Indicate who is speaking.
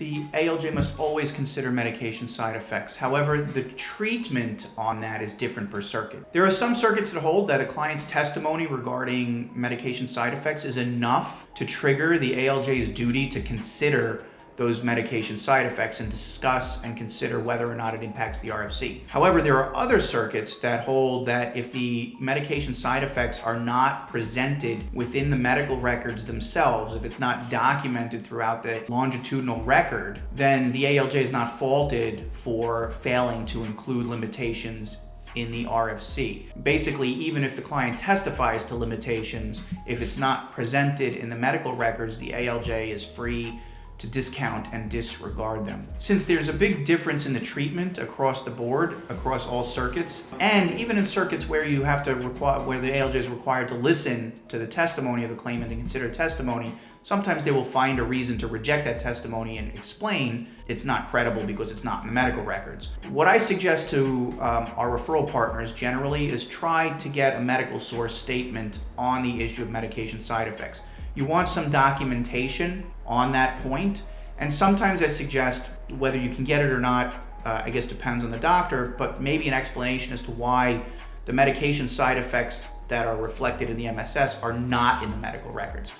Speaker 1: The ALJ must always consider medication side effects. However, the treatment on that is different per circuit. There are some circuits that hold that a client's testimony regarding medication side effects is enough to trigger the ALJ's duty to consider those medication side effects and discuss and consider whether or not it impacts the RFC. However, there are other circuits that hold that if the medication side effects are not presented within the medical records themselves, if it's not documented throughout the longitudinal record, then the ALJ is not faulted for failing to include limitations in the RFC. Basically, even if the client testifies to limitations, if it's not presented in the medical records, the ALJ is free to discount and disregard them. Since there's a big difference in the treatment across the board, across all circuits, and even in circuits where you have to where the ALJ is required to listen to the testimony of the claimant and consider testimony, sometimes they will find a reason to reject that testimony and explain it's not credible because it's not in the medical records. What I suggest to our referral partners generally is try to get a medical source statement on the issue of medication side effects. You want some documentation on that point, and sometimes I suggest, whether you can get it or not, I guess depends on the doctor, but maybe an explanation as to why the medication side effects that are reflected in the MSS are not in the medical records.